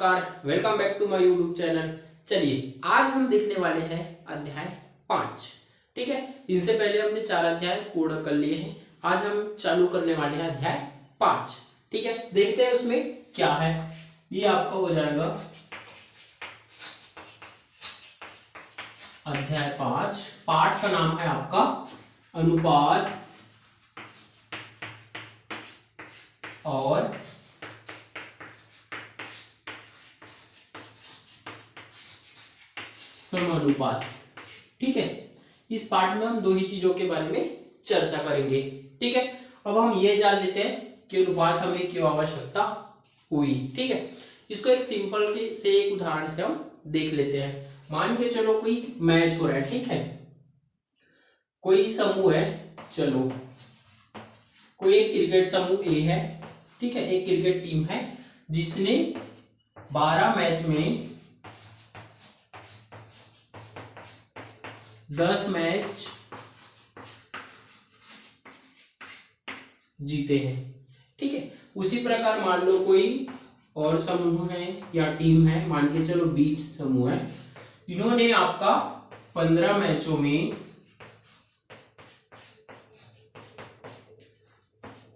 नमस्कार, welcome back to my YouTube channel. चलिए आज हम देखने वाले हैं अध्याय 5। ठीक है, इनसे पहले हमने 4 अध्याय पूर्ण कर लिए हैं। आज हम चालू करने वाले हैं अध्याय 5। ठीक है, देखते हैं उसमें क्या है। ये आपका हो जाएगा अध्याय 5। पाठ का नाम है आपका अनुपात और समानुपात। ठीक है, इस पार्ट में हम दो ही चीजों के बारे में चर्चा करेंगे। ठीक है, अब हम ये जान लेते हैं कि अनुपात हमें क्यों आवश्यकता हुई। ठीक है, इसको एक सिंपल से एक उदाहरण से हम देख लेते हैं। मान के चलो कोई मैच हो रहा है। ठीक है, कोई समूह है, चलो कोई एक क्रिकेट समूह ए है। ठीक है, एक क्रिकेट टीम है जिसने 12 मैच में 10 मैच जीते हैं। ठीक है, उसी प्रकार मान लो कोई और समूह है या टीम है, मान के चलो बी समूह है। इन्होंने आपका 15 मैचों में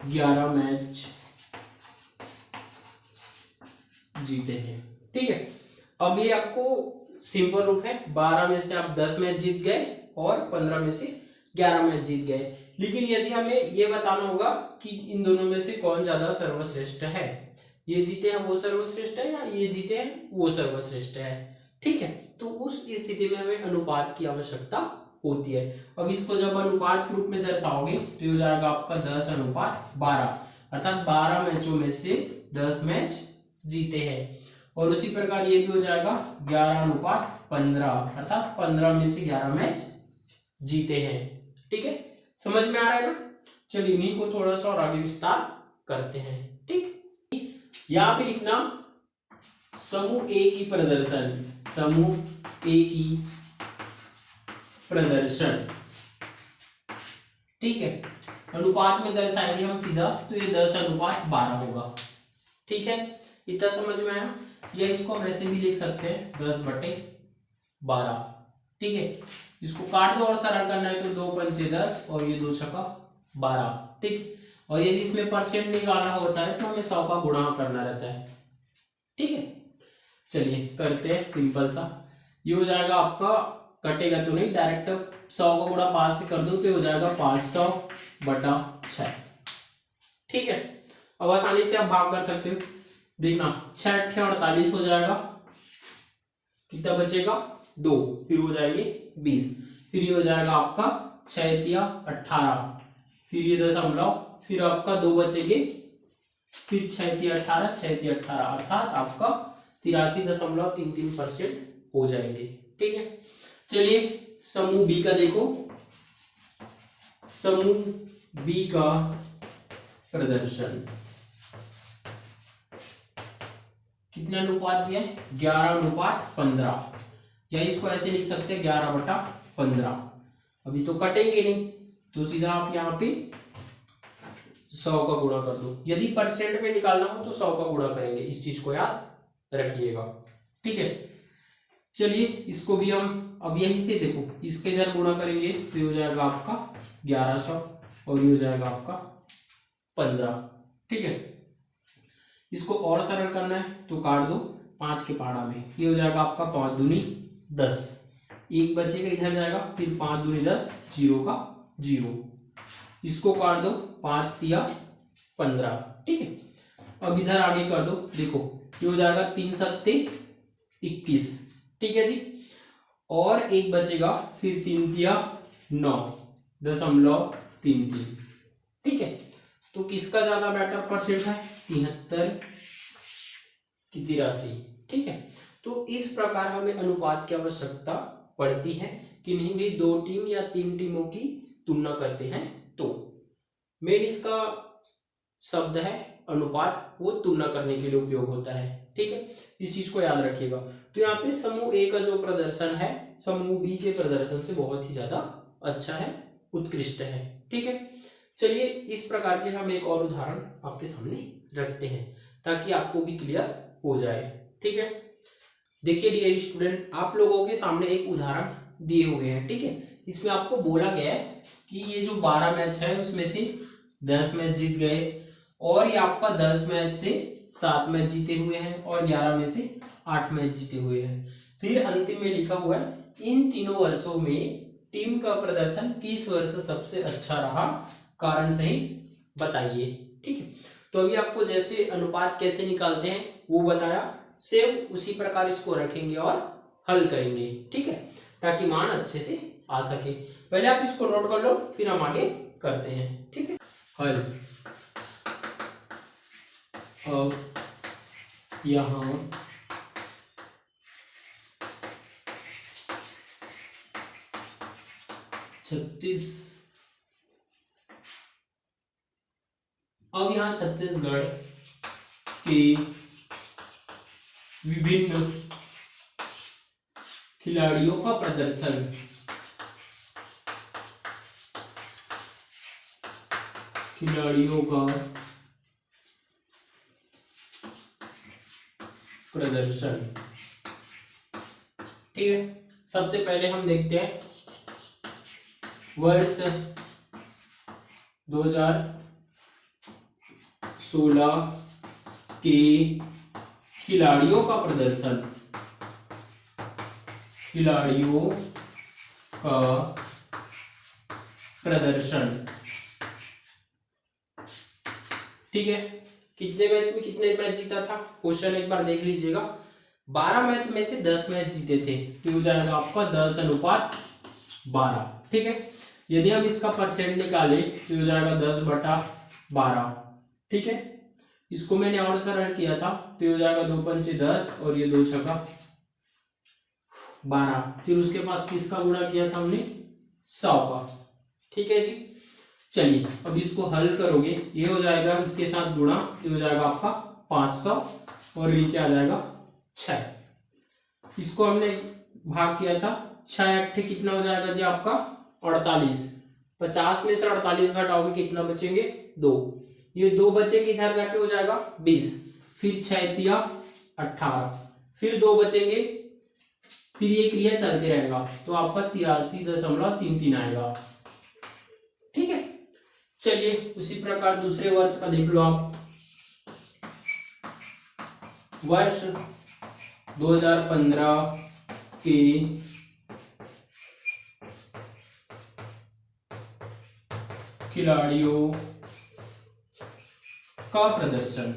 11 मैच जीते हैं। ठीक है, अब ये आपको सिंपल रूप है, 12 में से आप 10 मैच जीत गए और 15 में से 11 मैच जीत गए। लेकिन यदि हमें ये बताना होगा कि इन दोनों में से कौन ज्यादा सर्वश्रेष्ठ है, ये जीते हैं वो सर्वश्रेष्ठ है या ये जीते हैं वो सर्वश्रेष्ठ है। ठीक है, तो उस स्थिति में हमें अनुपात की आवश्यकता होती है। अब इसको जब अनुपात के रूप में दर्शाओगे तो ये हो जाएगा आपका 10:12, अर्थात 12 मैचों में से 10 मैच जीते हैं। और उसी प्रकार ये भी हो जाएगा 11:15, अर्थात 15 में से 11 मैच जीते हैं। ठीक है, समझ में आ रहा है ना। चलिए इन्हीं को थोड़ा सा और आगे विस्तार करते हैं। ठीक, यहां पे लिखना समूह ए की प्रदर्शन, समूह ए की प्रदर्शन। ठीक है, अनुपात में दर्शाएंगे हम सीधा, तो ये 10:12 होगा। ठीक है, इतना समझ में आया। या इसको हम ऐसे भी लिख सकते हैं 10/12। ठीक है, इसको काट दो और सरल करना है तो 2 पंचे 10 और ये 2 छक्का 12। ठीक, और यदि इसमें परसेंट निकालना होता है तो हमें 100 का गुणा करना रहता है। ठीक है, चलिए करते हैं सिंपल सा। ये हो जाएगा आपका, कटेगा तो नहीं, डायरेक्ट 100 का गुणा 5 से कर दो तो हो जाएगा 500/6। ठीक है, अब आसानी से आप भाग कर सकते हो। देखना 6 × 48 हो जाएगा, कितना बचेगा 2, फिर हो जाएंगे 20, फिर ये हो जाएगा आपका 6 × 18, फिर ये दशमलव, फिर आपका 2 बचेंगे, फिर 6 × 18, 6 × 18, अर्थात आपका 83.33% हो जाएंगे। ठीक है, चलिए समूह बी का देखो। समूह बी का प्रदर्शन कितने अनुपात दिया है, 11:15, या इसको ऐसे लिख सकते हैं 11/15। अभी तो कटेंगे नहीं तो सीधा आप यहाँ पे 100 का गुणा कर दो। यदि परसेंट में निकालना हो तो 100 का गुणा करेंगे, इस चीज को याद रखिएगा। ठीक है, चलिए इसको भी हम अब यहीं से देखो, इसके इधर गुणा करेंगे तो ये हो जाएगा आपका 1100 और ये हो जाएगा आपका 15। ठीक है, इसको और सरल करना है तो काट दो 5 के पहाड़ा में, ये हो जाएगा आपका 5 दूनी 10, एक बचेगा इधर जाएगा, फिर 5 दूनी 10, 0 का 0, इसको काट दो 5 × 15। ठीक है, अब इधर आगे कर दो, देखो ये हो जाएगा 3 × 7 = 21। ठीक है जी, और एक बचेगा, फिर 3 × 9 .33। ठीक है, तो किसका ज्यादा बेटर परसेंट है, 73 की 83। ठीक है, तो इस प्रकार हमें अनुपात की आवश्यकता पड़ती है कि नहीं भी 2 टीम या 3 टीमों की तुलना करते हैं तो मेन इसका शब्द है अनुपात, वो तुलना करने के लिए उपयोग होता है। ठीक है, इस चीज को याद रखिएगा। तो यहाँ पे समूह ए का जो प्रदर्शन है समूह बी के प्रदर्शन से बहुत ही ज्यादा अच्छा है, उत्कृष्ट है। ठीक है, चलिए इस प्रकार के हम एक और उदाहरण आपके सामने रखते हैं ताकि आपको भी क्लियर हो जाए। ठीक है। देखिए डियर स्टूडेंट, आप लोगों के सामने एक उदाहरण दिए हुए हैं, ठीक है। इसमें आपको बोला गया है कि ये जो 12 मैच है उसमें से 10 मैच जीत गए, और ये आपका 10 मैच से 7 मैच जीते हुए हैं, और 11 में से 8 मैच जीते हुए हैं। फिर अंतिम में लिखा हुआ है इन तीनों वर्षों में टीम का प्रदर्शन किस वर्ष सबसे अच्छा रहा, कारण सहित बताइए, ठीक है। तो अभी आपको जैसे अनुपात कैसे निकालते हैं वो बताया, सेम उसी प्रकार इसको रखेंगे और हल करेंगे, ठीक है, ताकि मान अच्छे से आ सके। पहले आप इसको नोट कर लो, फिर हम आगे करते हैं, ठीक है। हल, अब यहां 36, अब यहां छत्तीसगढ़ के विभिन्न खिलाड़ियों का प्रदर्शन ठीक है। सबसे पहले हम देखते हैं वर्ष 2016 के खिलाड़ियों का प्रदर्शन, ठीक है। कितने मैच में कितने मैच जीता था, क्वेश्चन एक बार देख लीजिएगा। 12 मैच में से 10 मैच जीते थे, तो हो जाएगा आपका 10:12, ठीक है। यदि हम इसका परसेंट निकाले तो हो जाएगा 10/12, ठीक है। इसको मैंने और सरल किया था तो हो जाएगा 2 पंचे 10 और ये 2 छक्का 12, फिर उसके बाद किसका गुणा किया था हमने, 100 का, ठीक है जी। चलिए अब इसको हल करोगे, ये हो जाएगा इसके साथ गुणा, ये हो जाएगा आपका 500 और नीचे आ जाएगा 6। इसको हमने भाग किया था 6 8 कितना हो जाएगा जी आपका 48। 50 में से 48 घटाओगे कितना बचेंगे, 2। ये 2 बचेंगे, इधर जाके हो जाएगा 20, फिर 6 तिया 18, फिर 2 बचेंगे, फिर ये क्रिया चलते रहेगा, तो आपका 83.33 आएगा, ठीक है। चलिए उसी प्रकार दूसरे वर्ष का देख लो आप। वर्ष 2015 के खिलाड़ियों का प्रदर्शन,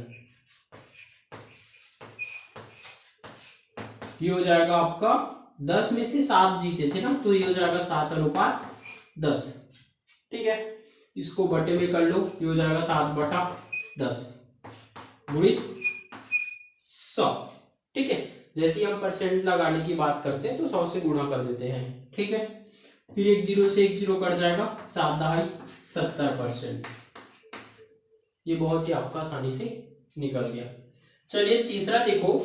ये हो जाएगा आपका 10 में से 7 जीते थे ना, तो ये हो जाएगा 7:10, ठीक है। इसको बटे में कर लो, ये हो जाएगा 7/10 गुणित 100, ठीक है। जैसे ही हम परसेंट लगाने की बात करते हैं तो 100 से गुणा कर देते हैं, ठीक है। फिर 1 0 से 1 0 कट जाएगा, 7 70%। ये बहुत ही आपका आसानी से निकल गया। चलिए तीसरा देखो,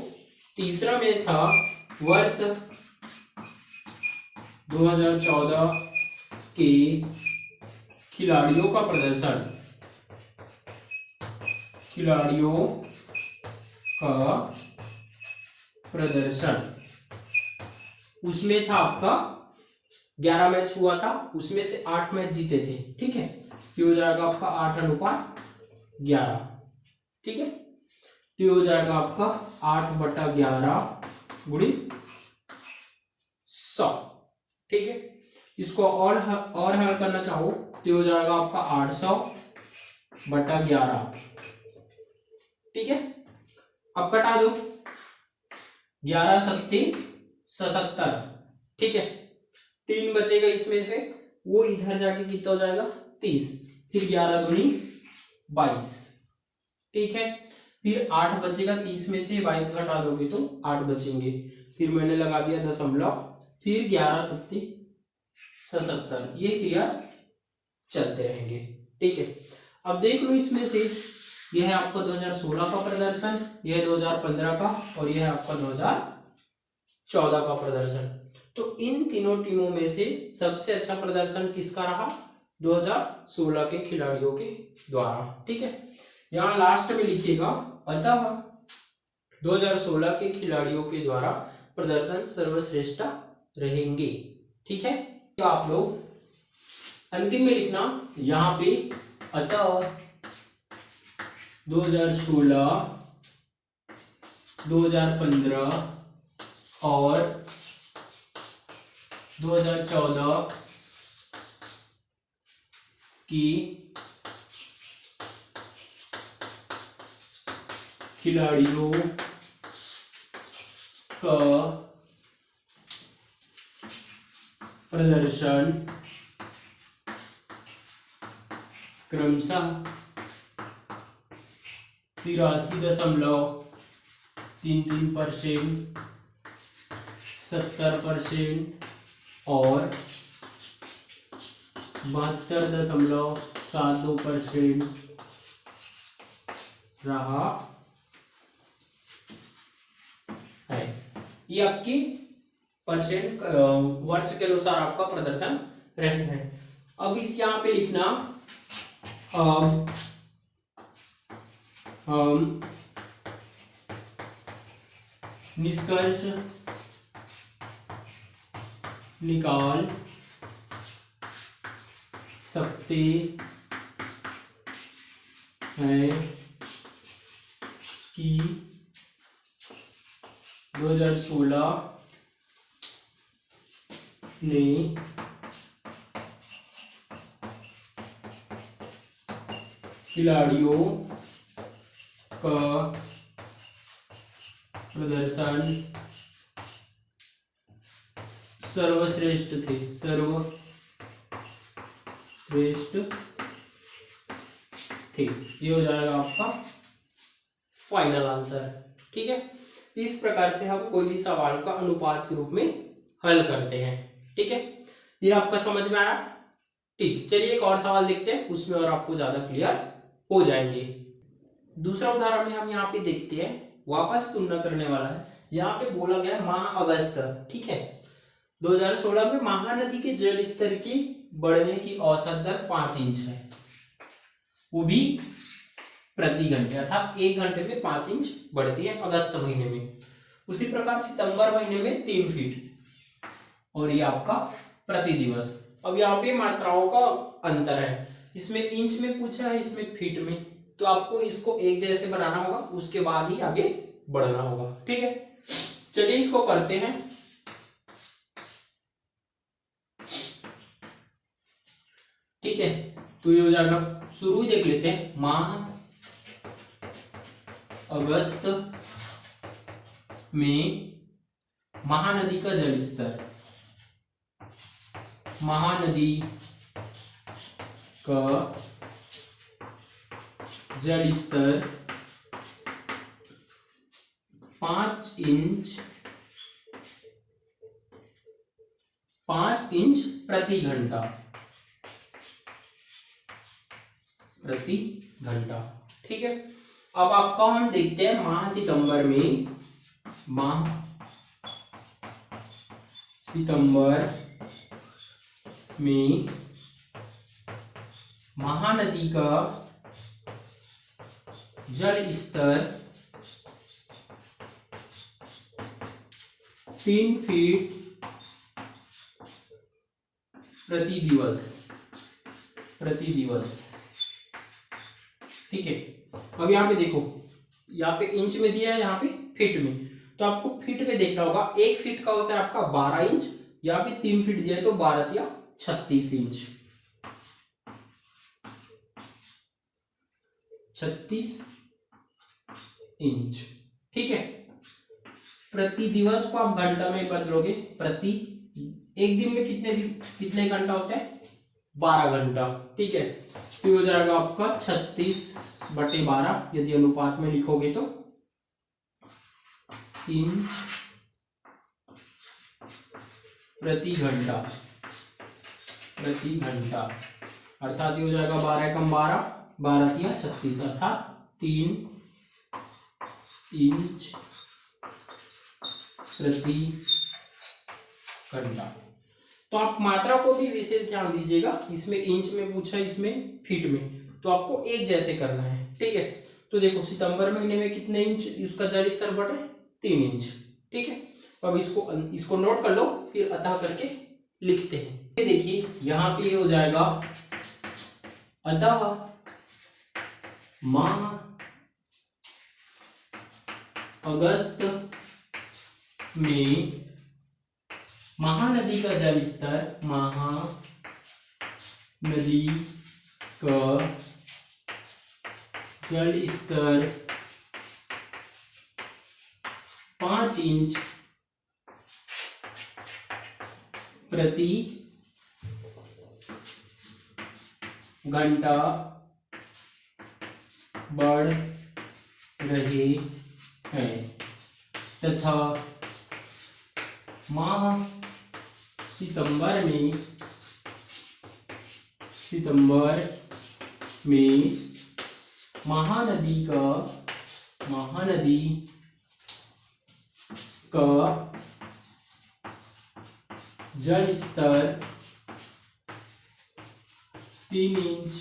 तीसरा में था वर्ष 2014 के खिलाड़ियों का प्रदर्शन, उसमें था आपका 11 मैच हुआ था, उसमें से 8 मैच जीते थे, ठीक है। ये हो जाएगा आपका 8:11, ठीक है। ये हो जाएगा आपका 8/11 गुणित 100, ठीक है। इसको और हल करना चाहो तो हो जाएगा आपका 800/11, ठीक है। अब कटा दो, 11 7 77, ठीक है। 3 बचेगा इसमें से, वो इधर जाके कितना हो जाएगा 30, फिर 11 दूनी 22, ठीक है। फिर 8 बचेगा, 30 में से 22 घटा दोगे तो 8 बचेंगे, फिर मैंने लगा दिया दशमलव, फिर 11 7 77, ये क्रिया चलते रहेंगे, ठीक है। अब देख लो इसमें से, यह है आपका 2016 का प्रदर्शन, यह है 2015 का, और यह है आपका 2014 का प्रदर्शन। तो इन तीनों टीमों में से सबसे अच्छा प्रदर्शन किसका रहा, 2016 के खिलाड़ियों के द्वारा, ठीक है। यहाँ लास्ट में लिखिएगा, अतः 2016 के खिलाड़ियों के द्वारा प्रदर्शन सर्वश्रेष्ठ रहेंगे। ठीक है, तो आप लोग अंतिम में लिखना यहाँ पे अतः 2016, 2015 और 2014 की खिलाड़ियों का प्रदर्शन क्रमशः 83.33%, 70% और 72.72% रहा है। ये आपकी परसेंट वर्ष के अनुसार आपका प्रदर्शन रहता है। अब इस यहाँ पे लिखना निष्कर्ष निकाल सकते हैं कि 2016 ने खिलाड़ियों का प्रदर्शन सर्वश्रेष्ठ थे। ये हो जाएगा आपका फाइनल आंसर। ठीक है, इस प्रकार से हम कोई भी सवाल का अनुपात के रूप में हल करते हैं। ठीक है, ये आपका समझ में आया? ठीक, चलिए एक और सवाल देखते हैं, उसमें और आपको ज्यादा क्लियर हो जाएंगे। दूसरा उदाहरण में हम यहाँ पे देखते हैं, वापस तुलना करने वाला है। यहाँ पे बोला गया माह अगस्त। ठीक है, 2016 में महानदी के जल स्तर की बढ़ने की औसत दर 5 इंच है, वो भी प्रति घंटे, अर्थात 1 घंटे में 5 इंच बढ़ती है अगस्त महीने में। उसी प्रकार सितंबर महीने में 3 फीट, और ये आपका प्रति दिवस। अब यहाँ पे मात्राओं का अंतर है, इसमें इंच में पूछा है, इसमें फीट में, तो आपको इसको एक जैसे बनाना होगा, उसके बाद ही आगे बढ़ना होगा। ठीक है, चलिए इसको करते हैं। ठीक है, तो ये हो जाएगा, शुरू देख लेते हैं। माह अगस्त में महानदी का जल स्तर, महानदी का जल स्तर 5 इंच प्रति घंटा, ठीक है। अब आपका हम देखते हैं माह सितंबर में महानदी का जल स्तर 3 फीट प्रति दिवस। ठीक है, अब यहाँ पे देखो, यहाँ पे इंच में दिया है, यहाँ पे फीट में, तो आपको फीट में देखना होगा। 1 फीट का होता है आपका 12 इंच, यहाँ पे 3 फीट दिया है तो 12 या 36 इंच, 36 इंच। ठीक है, प्रति दिवस को आप घंटा में बदलोगे, प्रति एक दिन में कितने घंटा होता है? 12 घंटा। ठीक है, तो हो जाएगा आपका 36/12, यदि अनुपात में लिखोगे तो इंच प्रति घंटा, अर्थात ये हो जाएगा 12 कम 12, 12 या 36, अर्थात 3 इंच प्रति घंटा। तो आप मात्रा को भी विशेष ध्यान दीजिएगा, इसमें इंच में पूछा, इसमें फीट में, तो आपको एक जैसे करना है। ठीक है, तो देखो सितंबर महीने में कितने इंच इसका जल स्तर बढ़ रहा है, 3 इंच। ठीक है, अब इसको नोट कर लो, फिर अतः करके लिखते हैं। ये देखिए यहाँ पे ये हो जाएगा अतः माह अगस्त में महानदी का जल स्तर, महानदी का जल स्तर 5 इंच प्रति घंटा बढ़ रहे हैं तथा माह सितंबर में महानदी का जल स्तर 3 इंच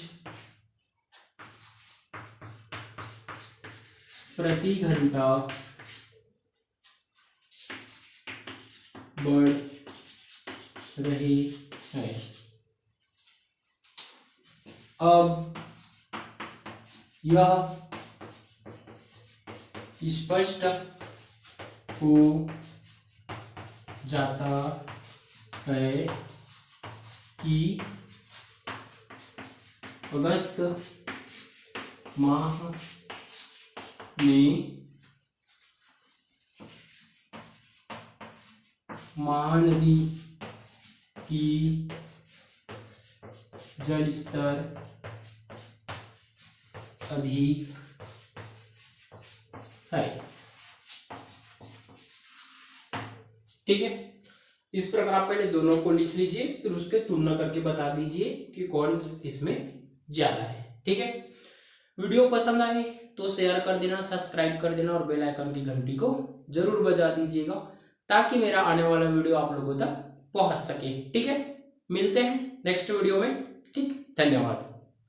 प्रति घंटा बढ़ रहे हैं। अब यह स्पष्ट हो जाता है कि अगस्त माह में महानदी की जल स्तर अधिक है। ठीक है, इस प्रकार आप पहले दोनों को लिख लीजिए, फिर उसके तुलना करके बता दीजिए कि कौन इसमें ज्यादा है। ठीक है, वीडियो पसंद आए तो शेयर कर देना, सब्सक्राइब कर देना और बेल आइकन की घंटी को जरूर बजा दीजिएगा ताकि मेरा आने वाला वीडियो आप लोगों तक पहुंच सके। ठीक है, मिलते हैं नेक्स्ट वीडियो में। ठीक, धन्यवाद।